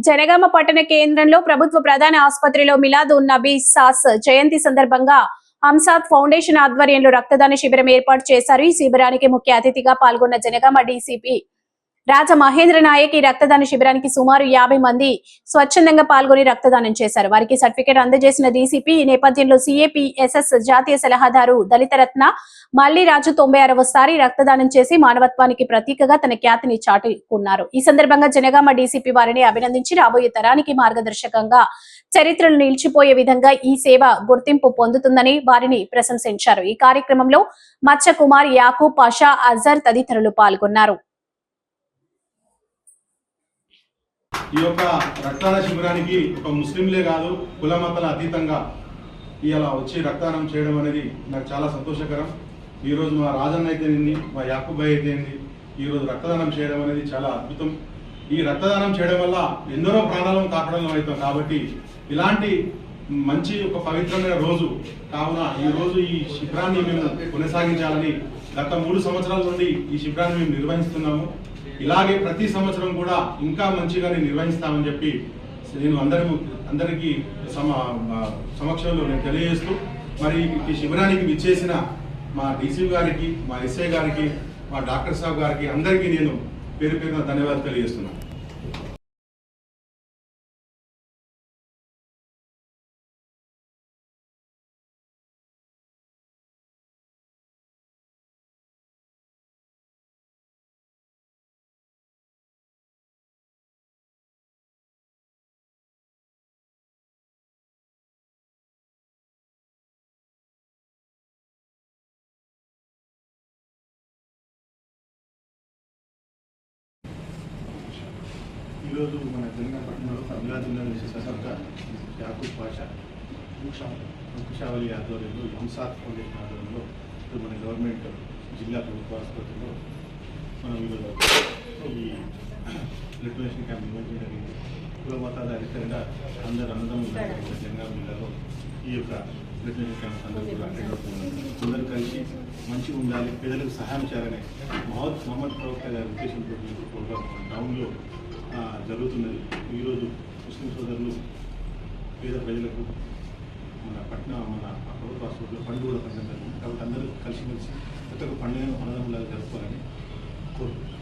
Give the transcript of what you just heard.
జనగామ పట్టణ కేంద్రంలో ప్రభుత్వ ప్రధాన ఆసుపత్రిలో మిలాద్ ఉన్ నబీ సాస్ జయంతి సందర్భంగా హంసాద్ ఫౌండేషన్ ఆధ్వర్యంలో రక్తదాన శిబిరం ఏర్పాటు చేశారు. ఈ శిబిరానికి ముఖ్య అతిథిగా పాల్గొన్న జనగామ డీసీపీ రాజ మహేంద్ర నాయక్ ఈ రక్తదాన శిబిరానికి సుమారు 50 మంది స్వచ్ఛందంగా పాల్గొని రక్తదానం చేశారు. వారికి సర్టిఫికేట్ అందజేసిన డీసీపీ ఈ నేపథ్యంలో సిఏపిఎస్ఎస్ జాతీయ సలహాదారు దళితరత్న మల్లిరాజు 96వసారి రక్తదానం చేసి మానవత్వానికి ప్రతీకగా తన ఖ్యాతిని చాటుకున్నారు. ఈ సందర్భంగా జనగామ డీసీపీ వారిని అభినందించి రాబోయే తరానికి మార్గదర్శకంగా చరిత్రలు నిలిచిపోయే విధంగా ఈ సేవ గుర్తింపు పొందుతుందని వారిని ప్రశంసించారు. ఈ కార్యక్రమంలో మచ్చ కుమార్, యాకూబ్ పాషా, అజర్ తదితరులు పాల్గొన్నారు. ఈ యొక్క రక్తదాన శిబిరానికి ఒక ముస్లింలే కాదు కుల మతాల అతీతంగా ఇలా వచ్చి రక్తదానం చేయడం అనేది నాకు చాలా సంతోషకరం. ఈరోజు మా రాజన్న అయితేంది, మా యాకూబ్ భాయ్ అయితేంది, ఈరోజు రక్తదానం చేయడం అనేది చాలా అద్భుతం. ఈ రక్తదానం చేయడం వల్ల ఎందరో ప్రాణాలను కాపాడడం అవుతాం. కాబట్టి ఇలాంటి మంచి ఒక పవిత్రమైన రోజు కావున ఈ రోజు ఈ శిబిరాన్ని మేము కొనసాగించాలని గత 3 సంవత్సరాల నుండి ఈ శిబిరాన్ని మేము నిర్వహిస్తున్నాము. ఇలాగే ప్రతి సంవత్సరం కూడా ఇంకా మంచిగా నిర్వహిస్తామని చెప్పి నేను అందరికీ సమక్షంలో నేను తెలియజేస్తూ, మరి ఈ శిబిరానికి విచ్చేసిన మా డీసీ గారికి, మా ఎస్ఐ గారికి, మా డాక్టర్ సాబ్ గారికి అందరికీ నేను పేరు పేరున ధన్యవాదాలు తెలియజేస్తున్నాను. ఈరోజు మన తెలంగాణ పట్టణంలో మిలాదుల్లా విశేషంగా యాకూబ్ పాషా, ముక్షావళి ఆధ్వర్యంలో హంసాద్ ఫౌండేషన్ ఆధ్వర్యంలో ఇప్పుడు మన గవర్నమెంట్ జిల్లా ప్రభుత్వ ఆసుపత్రిలో మనం ఈరోజు ఈ బ్లడ్ డొనేషన్ క్యాంప్ నిర్వహించడం జరిగింది. కుల మతాల అధికంగా అందరూ అన్నదమ్ములు తెలంగాణ జిల్లాలో ఈ యొక్క బ్లడ్ డొనేషన్ క్యాంప్స్ అందరూ కూడా అటెండ్ అవుతున్నారు. అందరూ కలిసి మంచిగా ఉండాలి, పేదలకు సహాయం చేయాలనే మహమ్మద్ ప్రవక్త గారి ఉద్దేశంతో ప్రోగ్రామ్ టౌన్లో జరుగుతున్నది. ఈరోజు ముస్లిం సోదరులు పేద ప్రజలకు మన ప్రభుత్వ ఆసుపత్రిలో పండుగ కూడా పండుగ జరిగింది. కాబట్టి అందరూ కలిసిమెలిసి ప్రతి ఒక్క పండుగను అన్నదమ్ములాగా జరుపుకోవాలని కోరుకుంటున్నాను.